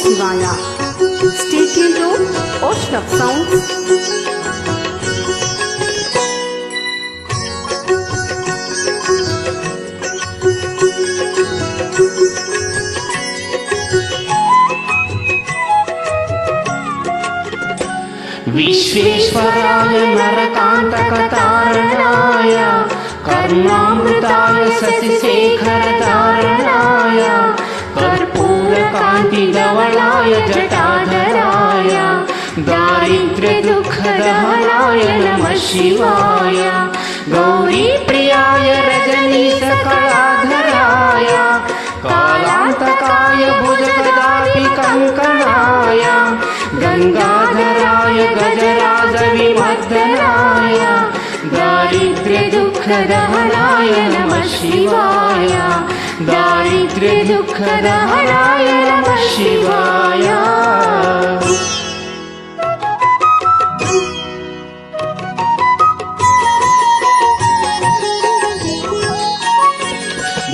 ಶಿವಾಯ. Stay tuned to Oshnab Sounds. Visvesvaraya नरकान्तकतारणाय कर्णामृताय शशिशेखरधारणाय कर्पूरकान्तिधवलाय जटाधराय दारिद्र्यदुःखदहनाय नमः शिवाय. गौरीप्रियाय रजनीशकलाधराय कालान्तकाय भुजगदापिकङ्कणाय गंगाधराय गजराजविमर्दनाय दारिद्र्यदुःखदहनाय नमः शिवाय. दारिद्र्यदुःखदहनाय नमः शिवाय.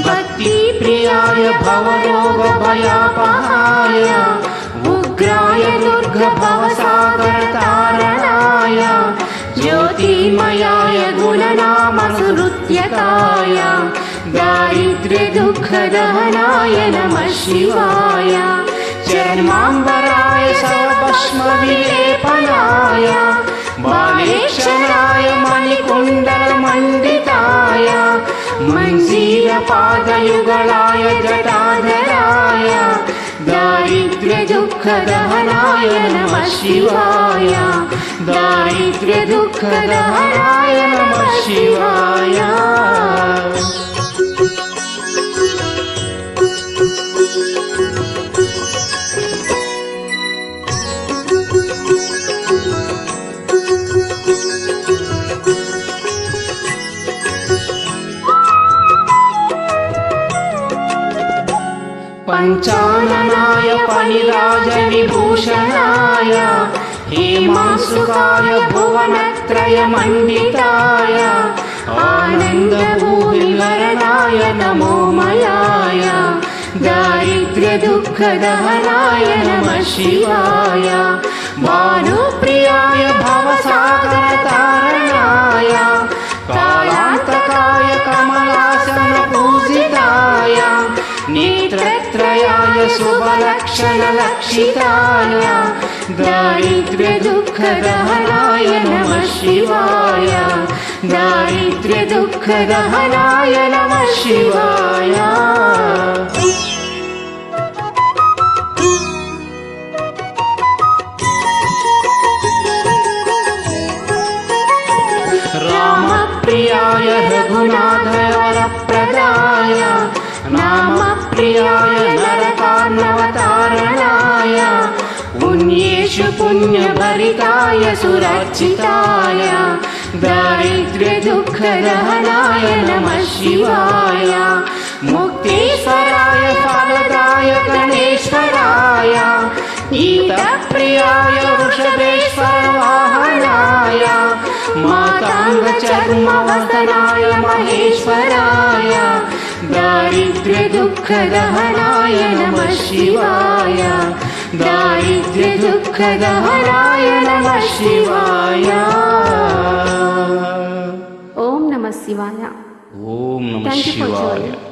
भक्तिप्रियाय भवरोगभयापहाय उग्राय दुर्गभवसागरतारणाय ज्योतिर्मयाय गुणनामसुहृत्यकाय दारिद्र्यदुःखदहनाय नमः शिवाय. चर्माम्बराय सर्वभस्मविलेपनाय बालेक्षणाय मणिकुण्डलमण्डिताय मंजीरपादयुगलाय जटाधराय दारिद्र्यदुःखदहनाय नमः शिवाय. दारिद्र्यदुःखदहनाय नमः शिवाय. पंचाननाय फणिराजविभूषणाय हेमांशुकाय भुवनत्रयमण्डिताय आनन्दभूविवरणाय नमो मयाय दारिद्र्यदुःखदहनाय नमः शिवाय. भानुप्रियाय भवसागरतारणाय कालान्तकाय कमलासनपूजिताय नेत्रत्रयाय शुभलक्षणलक्षिताय दारिद्र्यदुःखदहनाय नमः शिवाय. दारिद्र्यदुःखदहनाय नमः शिवाय. रामप्रियाय रघुनाथाय वरप्रदाय नामप्रियाय नरकार्णवतारणाय पुण्येषु पुण्यभरिताय सुरार्चिताय दारिद्र्यदुःखदहनाय नमः शिवाय. मुक्तीश्वराय फलदाय गणेश्वराय गीतप्रियाय वृषभेश्वरवाहनाय माताङ्गचर्मवदनाय महेश्वराय दारिद्र्यदुःखदहनाय नमः शिवाय. दारिद्र्यदुःखदहनाय नमः शिवाय. Om Namah Shivaya. ओम नमः Thank you for शिवाय. joining.